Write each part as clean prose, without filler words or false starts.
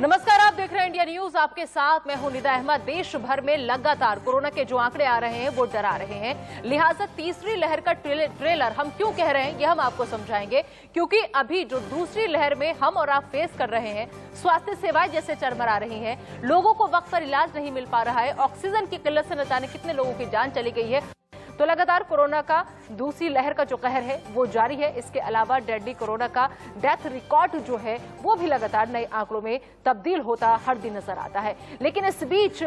नमस्कार, आप देख रहे हैं इंडिया न्यूज। आपके साथ मैं हूं निदा अहमद। देश भर में लगातार कोरोना के जो आंकड़े आ रहे हैं वो डरा रहे हैं। लिहाजा तीसरी लहर का ट्रेलर हम क्यों कह रहे हैं ये हम आपको समझाएंगे, क्योंकि अभी जो दूसरी लहर में हम और आप फेस कर रहे हैं, स्वास्थ्य सेवाएं जैसे चरमरा रही हैं, लोगों को वक्त पर इलाज नहीं मिल पा रहा है, ऑक्सीजन की किल्लत से न जाने कितने लोगों की जान चली गई है। तो लगातार कोरोना का दूसरी लहर का जो कहर है वो जारी है। इसके अलावा डेडली कोरोना का डेथ रिकॉर्ड जो है वो भी लगातार नए आंकड़ों में तब्दील होता हर दिन नजर आता है। लेकिन इस बीच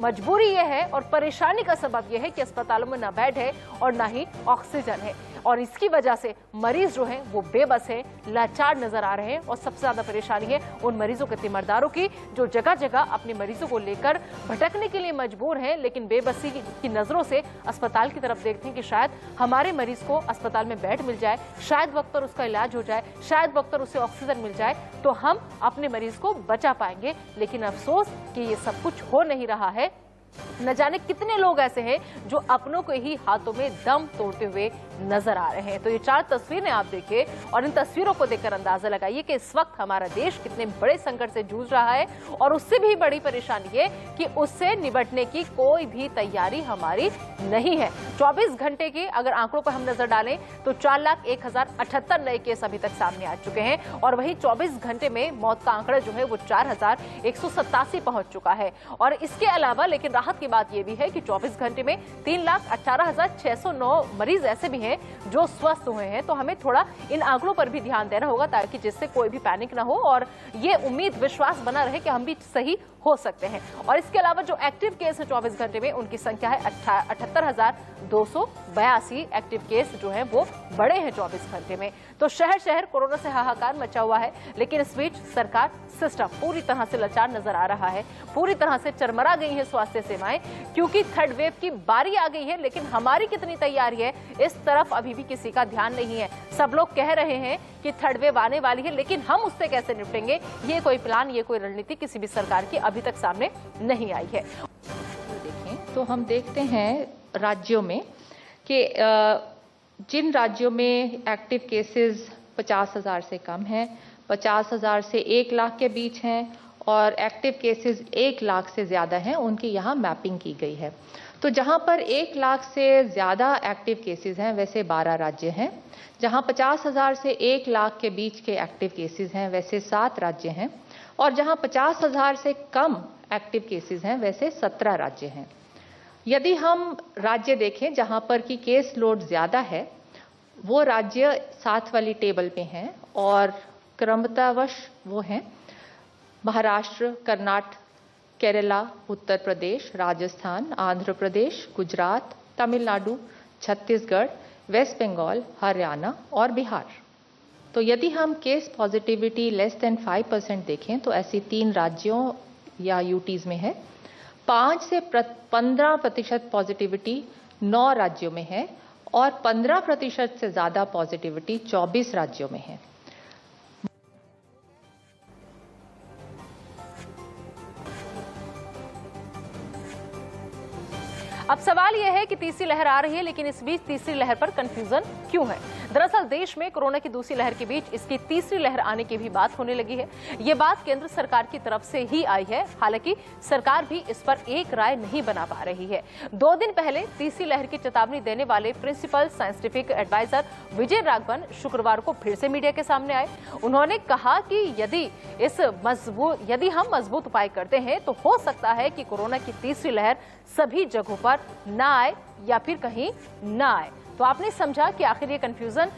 मजबूरी यह है और परेशानी का सबब यह है कि अस्पतालों में ना बेड है और ना ही ऑक्सीजन है, और इसकी वजह से मरीज जो हैं वो बेबस हैं, लाचार नजर आ रहे हैं। और सबसे ज्यादा परेशानी है उन मरीजों के तीमारदारों की जो जगह जगह अपने मरीजों को लेकर भटकने के लिए मजबूर हैं, लेकिन बेबसी की नजरों से अस्पताल की तरफ देखते हैं कि शायद हमारे मरीज को अस्पताल में बेड मिल जाए, शायद वक्त पर उसका इलाज हो जाए, शायद वक्त पर उसे ऑक्सीजन मिल जाए तो हम अपने मरीज को बचा पाएंगे। लेकिन अफसोस कि ये सब कुछ हो नहीं रहा है। न जाने कितने लोग ऐसे हैं जो अपनों के ही हाथों में दम तोड़ते हुए नजर आ रहे हैं। तो ये 4 तस्वीरें आप देखिए और इन तस्वीरों को देखकर अंदाजा लगाइए कि इस वक्त हमारा देश कितने बड़े संकट से जूझ रहा है, और उससे भी बड़ी परेशानी है कि उससे निपटने की कोई भी तैयारी हमारी नहीं है। 24 घंटे के अगर आंकड़ों पर हम नजर डालें तो 4,01,078 नए केस अभी तक सामने आ चुके हैं, और वहीं 24 घंटे में मौत का आंकड़ा जो है वो 4,187 पहुंच चुका है। और इसके अलावा लेकिन राहत की बात यह भी है कि 24 घंटे में 3,18,609 मरीज ऐसे भी हैं जो स्वस्थ हुए हैं। तो हमें थोड़ा इन आंकड़ों पर भी ध्यान देना होगा ताकि जिससे कोई भी पैनिक ना हो और ये उम्मीद विश्वास बना रहे कि हम भी सही हो सकते हैं। और इसके अलावा जो एक्टिव केस है 24 घंटे में उनकी संख्या है 78,282 एक्टिव केस जो है वो बढ़े हैं 24 घंटे में। तो शहर शहर कोरोना से हाहाकार मचा हुआ है, लेकिन इस बीच सरकार सिस्टम पूरी तरह से लाचार नजर आ रहा है। पूरी तरह से चरमरा गई है स्वास्थ्य सेवाएं, क्योंकि थर्ड वेव की बारी आ गई है। लेकिन हमारी कितनी तैयारी है इस तरफ अभी भी किसी का ध्यान नहीं है। सब लोग कह रहे हैं कि थर्ड वेव आने वाली है, लेकिन हम उससे कैसे निपटेंगे ये कोई प्लान, ये कोई रणनीति किसी भी सरकार की अभी तक सामने नहीं आई है। देखें तो हम देखते हैं राज्यों में कि जिन राज्यों में एक्टिव केसेस 50,000 से कम हैं, 50,000 से 1 लाख के बीच हैं, और एक्टिव केसेस 1 लाख से ज़्यादा हैं, उनकी यहाँ मैपिंग की गई है। तो जहाँ पर 1 लाख से ज़्यादा एक्टिव केसेस हैं वैसे 12 राज्य हैं। जहाँ 50,000 से 1 लाख के बीच के एक्टिव केसेस हैं वैसे 7 राज्य हैं, और जहाँ 50,000 से कम एक्टिव केसेस हैं वैसे 17 राज्य हैं। यदि हम राज्य देखें जहाँ पर कि केस लोड ज़्यादा है, वो राज्य 7 वाली टेबल पे हैं, और क्रमतावश वो हैं महाराष्ट्र, कर्नाटक, केरला, उत्तर प्रदेश, राजस्थान, आंध्र प्रदेश, गुजरात, तमिलनाडु, छत्तीसगढ़, वेस्ट बंगाल, हरियाणा और बिहार। तो यदि हम केस पॉजिटिविटी लेस देन 5% देखें तो ऐसी 3 राज्यों या यूटीज में है। 5 से 15% पॉजिटिविटी 9 राज्यों में है, और 15% से ज़्यादा पॉजिटिविटी 24 राज्यों में है। अब सवाल यह है कि तीसरी लहर आ रही है, लेकिन इस बीच तीसरी लहर पर कंफ्यूजन क्यों है? दरअसल देश में कोरोना की दूसरी लहर के बीच इसकी तीसरी लहर आने की भी बात होने लगी है। ये बात केंद्र सरकार की तरफ से ही आई है, हालांकि सरकार भी इस पर एक राय नहीं बना पा रही है। 2 दिन पहले तीसरी लहर की चेतावनी देने वाले principal scientific adviser Vijay Raghavan शुक्रवार को फिर से मीडिया के सामने आए। उन्होंने कहा कि यदि हम मजबूत उपाय करते हैं तो हो सकता है कि कोरोना की तीसरी लहर सभी जगहों पर ना आए या फिर कहीं ना आए। तो आपने समझा कि आखिर ये कंफ्यूजन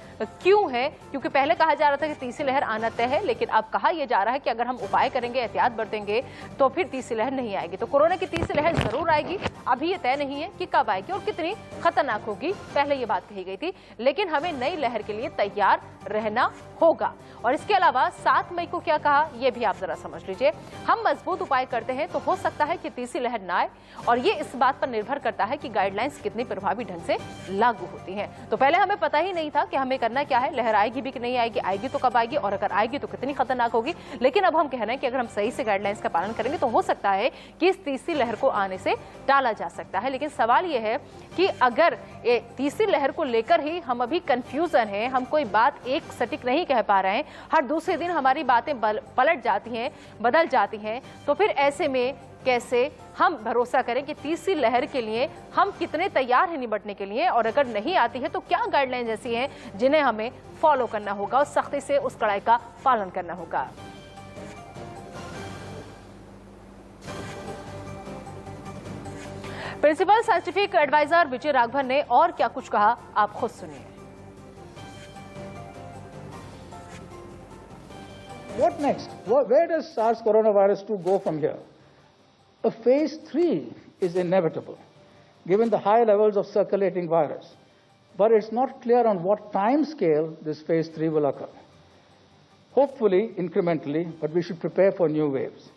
क्यों है? क्योंकि पहले कहा जा रहा था कि तीसरी लहर आना तय है, लेकिन अब कहा यह जा रहा है कि अगर हम उपाय करेंगे, एहतियात बरतेंगे तो फिर तीसरी लहर नहीं आएगी। तो कोरोना की तीसरी लहर जरूर आएगी, अभी ये तय नहीं है कि कब आएगी और कितनी खतरनाक होगी। पहले ये बात कही गई थी, लेकिन हमें नई लहर के लिए तैयार रहना होगा। और इसके अलावा 7 मई को क्या कहा ये भी आप जरा समझ लीजिए। हम मजबूत उपाय करते हैं तो हो सकता है कि तीसरी लहर ना आए, और ये इस बात पर निर्भर करता है कि गाइडलाइंस कितनी प्रभावी ढंग से लागू होती हैं। तो पहले हमें पता ही नहीं था कि हम एक करना क्या है, लहर आएगी भी कि नहीं आएगी, आएगी तो कब आएगी और अगर आएगी तो कितनी खतरनाक होगी। लेकिन अब हम कह रहे हैं कि अगर हम सही से गाइडलाइंस का पालन करेंगे तो हो सकता है कि इस तीसरी लहर को आने से टाला जा सकता है। लेकिन सवाल यह है कि अगर ये तीसरी लहर को लेकर ही हम अभी कंफ्यूजन है, हम कोई बात एक सटीक नहीं कह पा रहे हैं, हर दूसरे दिन हमारी बातें पलट जाती हैं, बदल जाती हैं, तो फिर ऐसे में कैसे हम भरोसा करें कि तीसरी लहर के लिए हम कितने तैयार हैं निपटने के लिए, और अगर नहीं आती है तो क्या गाइडलाइंस ऐसी हैं जिन्हें हमें फॉलो करना होगा और सख्ती से उस कड़ाई का पालन करना होगा। Principal scientific adviser Vijay Raghavan ने और क्या कुछ कहा, आप खुद सुनिए। What next? Where does SARS coronavirus 2 go from here? A phase 3 is inevitable, given the high levels of circulating virus. But it's not clear on what time scale this phase 3 will occur. Hopefully, incrementally, but we should prepare for new waves.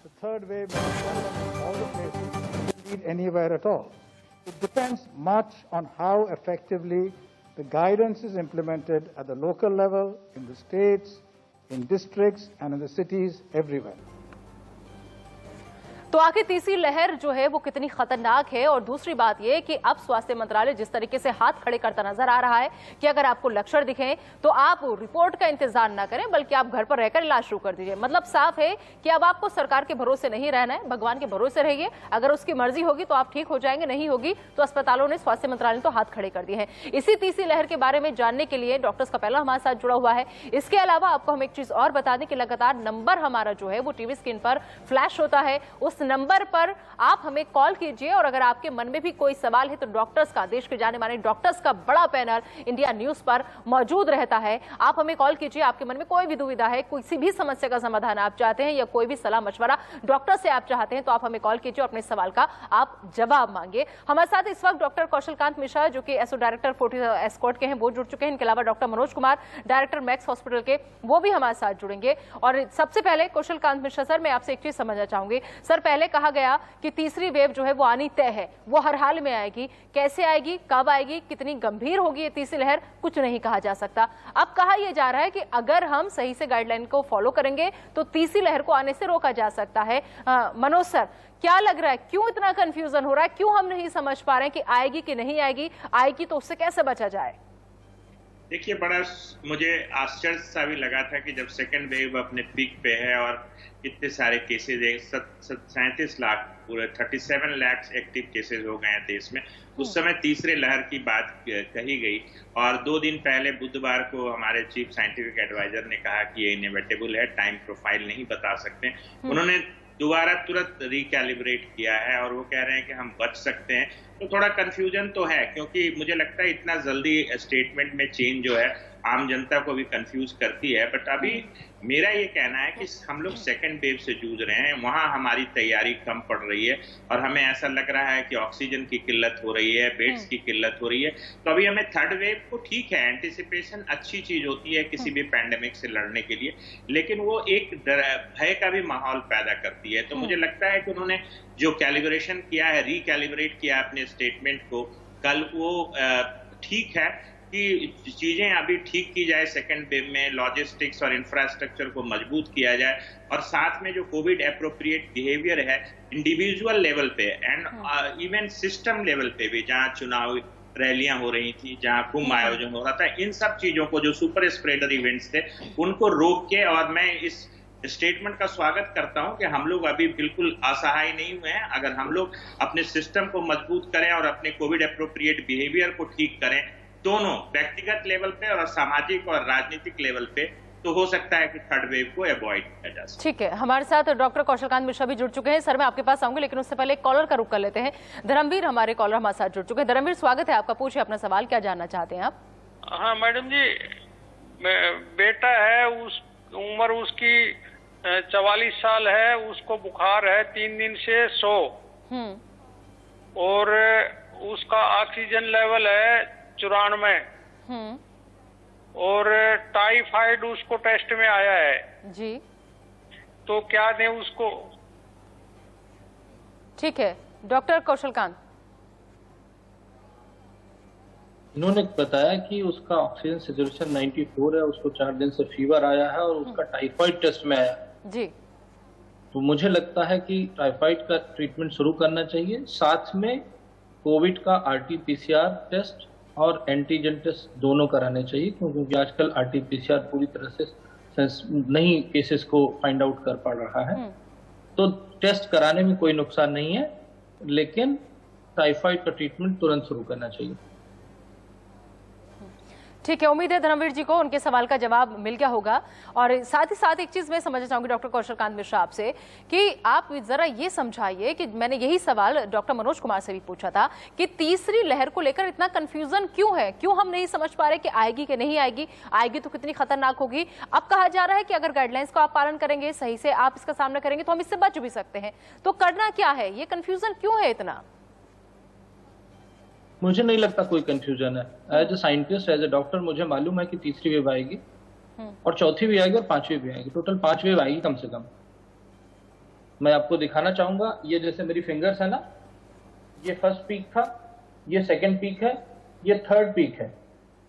The third wave may not come from all the places, indeed anywhere at all. It depends much on how effectively the guidance is implemented at the local level, in the states, in districts, and in the cities everywhere. तो आखिर तीसरी लहर जो है वो कितनी खतरनाक है, और दूसरी बात ये कि अब स्वास्थ्य मंत्रालय जिस तरीके से हाथ खड़े करता नजर आ रहा है कि अगर आपको लक्षण दिखें तो आप रिपोर्ट का इंतजार ना करें, बल्कि आप घर पर रहकर इलाज शुरू कर दीजिए। मतलब साफ है कि अब आपको सरकार के भरोसे नहीं रहना है, भगवान के भरोसे रहिए। अगर उसकी मर्जी होगी तो आप ठीक हो जाएंगे, नहीं होगी तो अस्पतालों ने, स्वास्थ्य मंत्रालय ने तो हाथ खड़े कर दिए हैं। इसी तीसरी लहर के बारे में जानने के लिए डॉक्टर्स का पहला हमारे साथ जुड़ा हुआ है। इसके अलावा आपको हम एक चीज और बता दें कि लगातार नंबर हमारा जो है वो टीवी स्क्रीन पर फ्लैश होता है, उस नंबर पर आप हमें कॉल कीजिए, और अगर आपके मन में भी कोई सवाल है तो डॉक्टर्स का, देश के जाने माने डॉक्टर्स का बड़ा पैनल इंडिया न्यूज पर मौजूद रहता है। आप हमें कॉल कीजिए, आपके मन में कोई भी दुविधा है, किसी भी समस्या का समाधान आप चाहते हैं या कोई भी सलाह मशवरा डॉक्टर से आप चाहते हैं तो आप हमें कॉल कीजिए और अपने सवाल का आप जवाब मांगिए। हमारे साथ इस वक्त डॉक्टर कौशलकांत मिश्रा जो कि एसओ डायरेक्टर फोर्टिस एस्कॉर्ट के हैं, वो जुड़ चुके हैं। इनके अलावा doctor Manoj Kumar, director max hospital के, वो भी हमारे साथ जुड़ेंगे। और सबसे पहले कौशलकांत मिश्रा सर, मैं आपसे एक चीज समझना चाहूंगी। सर, पहले कहा गया कि तीसरी वेव जो है वो आनी तय है, वो हर हाल में आएगी। कैसे आएगी, कब आएगी, कितनी गंभीर होगी ये तीसरी लहर, कुछ नहीं कहा जा सकता। अब कहा यह जा रहा है कि अगर हम सही से गाइडलाइन को फॉलो करेंगे तो तीसरी लहर को आने से रोका जा सकता है। मनोज सर, क्या लग रहा है, क्यों इतना कंफ्यूजन हो रहा है, क्यों हम नहीं समझ पा रहे हैं कि आएगी कि नहीं आएगी, आएगी तो उससे कैसे बचा जाए? देखिए, बड़ा मुझे आश्चर्य सा भी लगा था कि जब सेकेंड वेव अपने पीक पे है और इतने सारे केसेज, 37 लाख, पूरे 37 लाख एक्टिव केसेज हो गए हैं देश में, उस समय तीसरे लहर की बात कही गई। और 2 दिन पहले बुधवार को हमारे चीफ साइंटिफिक एडवाइजर ने कहा कि ये इनएविटेबल है, टाइम प्रोफाइल नहीं बता सकते। उन्होंने दोबारा तुरंत रिकैलिब्रेट किया है और वो कह रहे हैं कि हम बच सकते हैं। तो थोड़ा कंफ्यूजन तो है, क्योंकि मुझे लगता है इतना जल्दी स्टेटमेंट में चेंज जो है आम जनता को भी कंफ्यूज करती है। बट अभी मेरा ये कहना है कि हम लोग सेकंड वेव से जूझ रहे हैं, वहां हमारी तैयारी कम पड़ रही है और हमें ऐसा लग रहा है कि ऑक्सीजन की किल्लत हो रही है, बेड्स की किल्लत हो रही है। तो अभी हमें थर्ड वेव को, ठीक है, एंटिसिपेशन अच्छी चीज होती है किसी भी पैंडेमिक से लड़ने के लिए, लेकिन वो एक भय का भी माहौल पैदा करती है। तो मुझे लगता है कि उन्होंने जो कैलिब्रेशन किया है, रिकैलिब्रेट किया अपने स्टेटमेंट को कल, वो ठीक है कि चीजें अभी ठीक की जाए। सेकंड वेव में लॉजिस्टिक्स और इंफ्रास्ट्रक्चर को मजबूत किया जाए और साथ में जो कोविड एप्रोप्रिएट बिहेवियर है इंडिविजुअल लेवल पे एंड इवन सिस्टम लेवल पे भी, जहां चुनाव रैलियां हो रही थी, जहां कुंभ आयोजन हो रहा था, इन सब चीजों को, जो सुपर स्प्रेडर इवेंट्स थे, उनको रोक के, और मैं इस स्टेटमेंट का स्वागत करता हूं कि हम लोग अभी बिल्कुल असहाय नहीं हुए हैं। अगर हम लोग अपने सिस्टम को मजबूत करें और अपने कोविड एप्रोप्रिएट बिहेवियर को ठीक करें, दोनों व्यक्तिगत लेवल पे और सामाजिक और राजनीतिक लेवल पे, तो हो सकता है कि थर्ड वेव को अवॉइड किया जा सके। ठीक है, हमारे साथ डॉक्टर कौशलकांत मिश्रा भी जुड़ चुके हैं। सर, मैं आपके पास आऊंगी, लेकिन उससे पहले एक कॉलर का रुख कर लेते हैं। धर्मवीर हमारे कॉलर हमारे साथ जुड़ चुके हैं। धर्मवीर, स्वागत है आपका, पूछिए अपना सवाल, क्या जानना चाहते हैं आप? हाँ मैडम जी, बेटा है, उस उम्र उसकी 44 साल है, उसको बुखार है 3 दिन से 100, और उसका ऑक्सीजन लेवल है 94, और टाइफाइड उसको टेस्ट में आया है जी। तो क्या दें उसको? ठीक है डॉक्टर कौशलकांत। इन्होंने बताया कि उसका ऑक्सीजन सैचुरेशन 94 है, उसको 4 दिन से फीवर आया है और उसका टाइफाइड टेस्ट में आया जी। तो मुझे लगता है कि टाइफाइड का ट्रीटमेंट शुरू करना चाहिए, साथ में कोविड का RT-PCR टेस्ट और एंटीजन टेस्ट दोनों कराने चाहिए, क्योंकि आजकल RT-PCR पूरी तरह से नहीं केसेस को फाइंड आउट कर पा रहा है। तो टेस्ट कराने में कोई नुकसान नहीं है, लेकिन टाइफाइड का ट्रीटमेंट तुरंत शुरू करना चाहिए। ठीक है, उम्मीद है धर्मवीर जी को उनके सवाल का जवाब मिल गया होगा। और साथ ही साथ एक चीज मैं समझना चाहूंगी डॉक्टर कौशल मिश्रा आपसे कि आप जरा ये समझाइए कि मैंने यही सवाल डॉक्टर मनोज कुमार से भी पूछा था कि तीसरी लहर को लेकर इतना कंफ्यूजन क्यों है, क्यों हम नहीं समझ पा रहे कि आएगी कि नहीं आएगी, आएगी तो कितनी खतरनाक होगी। अब कहा जा रहा है कि अगर गाइडलाइंस का आप पालन करेंगे, सही से आप इसका सामना करेंगे तो हम इससे बच भी सकते हैं। तो करना क्या है, ये कंफ्यूजन क्यों है इतना? मुझे नहीं लगता कोई कंफ्यूजन है। As a scientist, as a doctor, मुझे मालूम है कि तीसरी वेव आएगी और चौथी भी आएगी और पांचवी भी आएगी। टोटल 5 वेव आएगी कम से कम। मैं आपको दिखाना चाहूंगा, ये जैसे मेरी फिंगर्स है ना, ये फर्स्ट पीक था, ये सेकंड पीक है, ये थर्ड पीक है,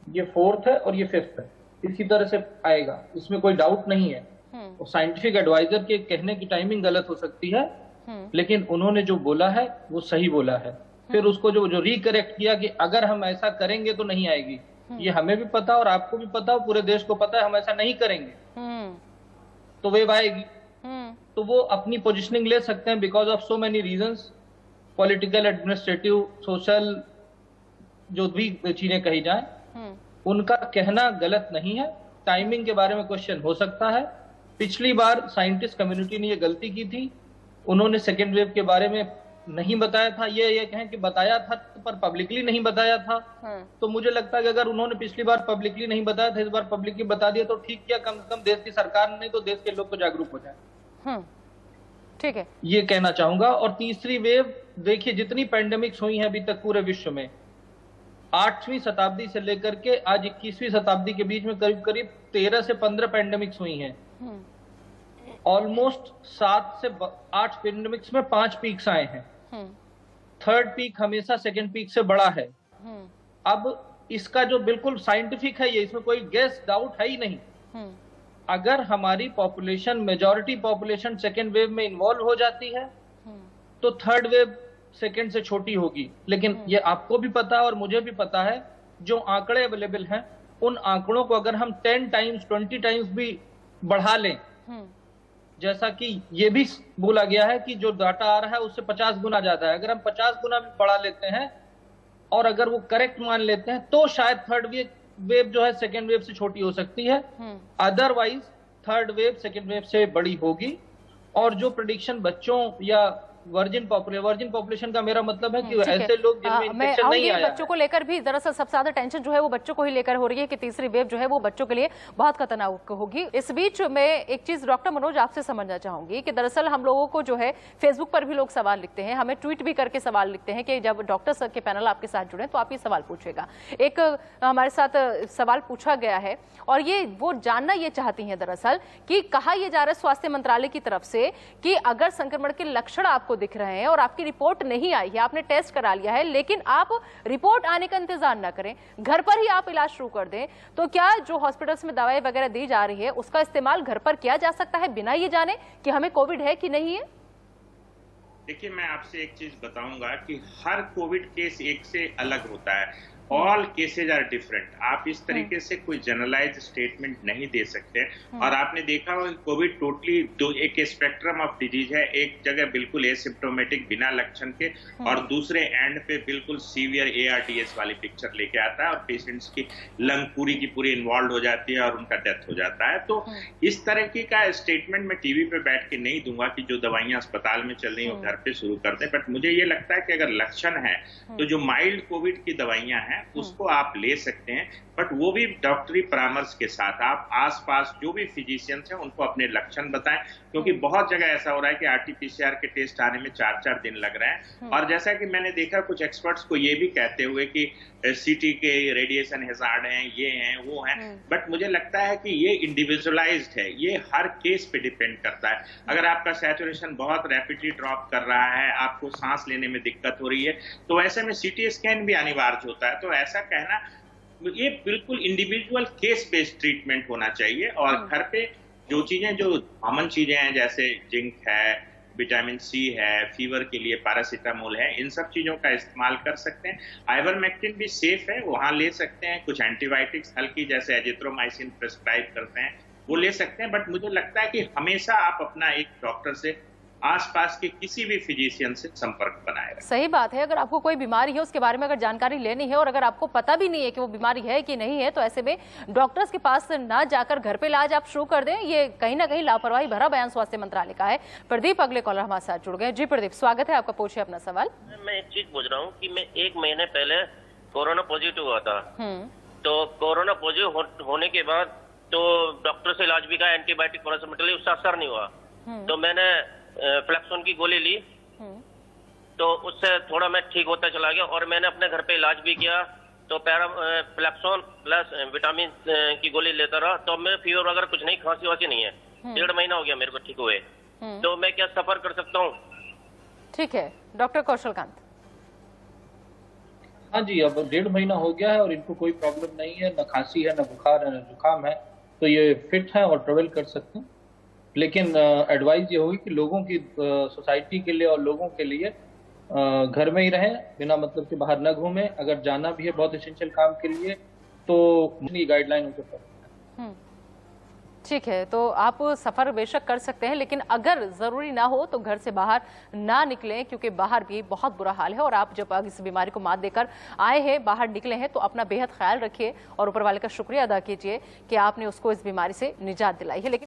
ये फोर्थ है और ये फिफ्थ है। इसी तरह से आएगा, इसमें कोई डाउट नहीं है। और साइंटिफिक एडवाइजर के कहने की टाइमिंग गलत हो सकती है, लेकिन उन्होंने जो बोला है वो सही बोला है। फिर उसको जो रिकरेक्ट किया कि अगर हम ऐसा करेंगे तो नहीं आएगी, ये हमें भी पता और आपको भी पता और पूरे देश को पता है हम ऐसा नहीं करेंगे तो वेव आएगी। तो वो अपनी पोजीशनिंग ले सकते हैं because of so many reasons, political, administrative, social, जो भी चीजें कही जाए, उनका कहना गलत नहीं है। टाइमिंग के बारे में क्वेश्चन हो सकता है। पिछली बार साइंटिस्ट कम्युनिटी ने ये गलती की थी, उन्होंने सेकेंड वेव के बारे में नहीं बताया था। ये कहें कि बताया था पर पब्लिकली नहीं बताया था। तो मुझे लगता है कि अगर उन्होंने पिछली बार पब्लिकली नहीं बताया था, इस बार पब्लिकली बता दिया तो ठीक किया, कम से कम देश की सरकार नहीं तो देश के लोग तो जागरूक हो जाए। ठीक है, ये कहना चाहूंगा। और तीसरी वेव, देखिए जितनी पैंडेमिक्स हुई हैं अभी तक पूरे विश्व में, 8वीं शताब्दी से लेकर के आज 21वीं शताब्दी के बीच में करीब करीब 13 से 15 पैंडेमिक्स हुई हैं। ऑलमोस्ट 7 से 8 पैंडेमिक्स में 5 पीक्स आए हैं। थर्ड पीक हमेशा सेकंड पीक से बड़ा है। अब इसका जो बिल्कुल साइंटिफिक है, ये इसमें कोई गेस डाउट है ही नहीं। अगर हमारी population, majority population second wave में इन्वॉल्व हो जाती है तो थर्ड वेव सेकंड से छोटी होगी। लेकिन ये आपको भी पता है और मुझे भी पता है, जो आंकड़े अवेलेबल हैं उन आंकड़ों को अगर हम 10 टाइम्स 20 टाइम्स भी बढ़ा लें, जैसा कि ये भी बोला गया है कि जो डाटा आ रहा है उससे 50 गुना ज्यादा है, अगर हम 50 गुना भी बढ़ा लेते हैं और अगर वो करेक्ट मान लेते हैं तो शायद थर्ड वेव जो है सेकेंड वेव से छोटी हो सकती है। Otherwise third wave second wave से बड़ी होगी। और जो प्रेडिक्शन बच्चों या वर्जिन पॉपुलेशन का मेरा मतलब है कि ऐसे लोग जिनमें इन्फेक्शन नहीं आया, बच्चों को लेकर भी दरअसल सबसे ज्यादा टेंशन जो है वो बच्चों को ही लेकर हो रही है कि तीसरी वेव जो है वो बच्चों के लिए बहुत खतरनाक होगी। इस बीच मैं एक चीज डॉक्टर मनोज आपसे समझना चाहूंगी कि दरअसल हम लोगों को जो है फेसबुक पर भी लोग सवाल लिखते हैं, हमें ट्वीट भी करके सवाल लिखते हैं कि जब डॉक्टर सर के पैनल आपके साथ जुड़े तो आप ये सवाल पूछेगा। एक हमारे साथ सवाल पूछा गया है और ये वो जानना ये चाहती हैं दरअसल कि कहा यह जा रहा है स्वास्थ्य मंत्रालय की तरफ से कि अगर संक्रमण के लक्षण आपको दिख रहे हैं और आपकी रिपोर्ट नहीं आई है, आपने टेस्ट करा लिया है, लेकिन आप रिपोर्ट आने का इंतजार ना करें, घर पर ही आप इलाज शुरू कर दें, तो क्या जो हॉस्पिटल्स में दवाएं वगैरह दी जा रही है उसका इस्तेमाल घर पर किया जा सकता है बिना ये जाने कि हमें कोविड है कि नहीं है? देखिए, मैं आपसे एक चीज बताऊंगा कि हर कोविड केस एक से अलग होता है। All cases are different. आप इस तरीके से कोई जनरलाइज स्टेटमेंट नहीं दे सकते। और आपने देखा होगा कोविड टोटली एक स्पेक्ट्रम ऑफ डिजीज है। एक जगह बिल्कुल एसिम्प्टोमेटिक बिना लक्षण के और दूसरे एंड पे बिल्कुल सीवियर ARDS वाली पिक्चर लेके आता है और पेशेंट्स की लंग पूरी की पूरी इन्वॉल्व हो जाती है और उनका डेथ हो जाता है। तो इस तरह की का स्टेटमेंट मैं टीवी पे बैठ के नहीं दूंगा कि जो दवाइयां अस्पताल में चल रही हैं घर पे शुरू कर दें। बट मुझे ये लगता है कि अगर लक्षण है तो जो माइल्ड कोविड की दवाइयां हैं उसको आप ले सकते हैं, बट वो भी डॉक्टरी परामर्श के साथ। आप आसपास जो भी फिजिशियंस हैं उनको अपने लक्षण बताएं। क्योंकि बहुत जगह ऐसा हो रहा है कि RT-PCR के टेस्ट आने में 4-4 दिन लग रहे हैं। और जैसा कि मैंने देखा कुछ एक्सपर्ट्स को ये भी कहते हुए कि CT के रेडिएशन हैजार्ड हैं, ये हैं, वो हैं, बट मुझे लगता है कि ये इंडिविजुअलाइज्ड है, ये हर केस पे डिपेंड करता है। अगर आपका सैचुरेशन बहुत रैपिडली ड्रॉप कर रहा है, आपको सांस लेने में दिक्कत हो रही है, तो ऐसे में CT स्कैन भी अनिवार्य होता है। तो ऐसा कहना, ये बिल्कुल इंडिविजुअल केस बेस्ड ट्रीटमेंट होना चाहिए। और घर पे जो चीजें, जो कॉमन चीजें हैं, जैसे जिंक है, विटामिन C है, फीवर के लिए पैरासीटामोल है, इन सब चीजों का इस्तेमाल कर सकते हैं। आइवरमेक्टिन भी सेफ है, वहां ले सकते हैं। कुछ एंटीबायोटिक्स हल्की जैसे एजिथ्रोमाइसिन प्रिस्क्राइब करते हैं, वो ले सकते हैं। बट मुझे लगता है कि हमेशा आप अपना एक डॉक्टर से, आसपास के किसी भी फिजिशियन से संपर्क बनाए रखें। सही बात है। अगर आपको कोई बीमारी है, उसके बारे में अगर जानकारी लेनी है और अगर आपको पता भी नहीं है कि वो बीमारी है कि नहीं है, तो ऐसे में डॉक्टर्स के पास ना जाकर घर पे इलाज आप शुरू कर दें। ये कहीं ना कहीं लापरवाही भरा बयान स्वास्थ्य मंत्रालय का है। प्रदीप अगले कॉलर हमारे साथ जुड़ गए। जी प्रदीप, स्वागत है आपका, पूछिए अपना सवाल। मैं एक चीज पूछ रहा हूँ कि मैं 1 महीने पहले कोरोना पॉजिटिव हुआ था, तो कोरोना पॉजिटिव होने के बाद तो डॉक्टर से इलाज भी कहा, एंटीबायोटिक पैरासिटामोल, उससे असर नहीं हुआ। तो मैंने फ्लेक्सोन की गोली ली, तो उससे थोड़ा मैं ठीक होता चला गया। और मैंने अपने घर पे इलाज भी किया, तो फ्लेक्सोन प्लस विटामिन की गोली लेता रहा, तो मैं फीवर वगैरह कुछ नहीं, खांसी वासी नहीं है। 1.5 महीना हो गया मेरे को ठीक हुए। तो मैं क्या सफर कर सकता हूँ? ठीक है, डॉक्टर कौशलकांत। हाँ जी, अब 1.5 महीना हो गया है और इनको कोई प्रॉब्लम नहीं है, न खांसी है, न बुखार है, न जुकाम है, तो ये फिट है और ट्रेवल कर सकते हैं। लेकिन एडवाइस ये होगी कि लोगों की, सोसाइटी के लिए और लोगों के लिए घर में ही रहें, बिना मतलब के बाहर न घूमें। अगर जाना भी है बहुत एसेंशियल काम के लिए तो गाइडलाइन उनके पास। ठीक है, तो आप सफर बेशक कर सकते हैं, लेकिन अगर जरूरी ना हो तो घर से बाहर ना निकलें, क्योंकि बाहर भी बहुत बुरा हाल है। और आप जब इस बीमारी को मात देकर आए हैं, बाहर निकले हैं, तो अपना बेहद ख्याल रखिए और ऊपर वाले का शुक्रिया अदा कीजिए कि आपने उसको इस बीमारी से निजात दिलाई है। लेकिन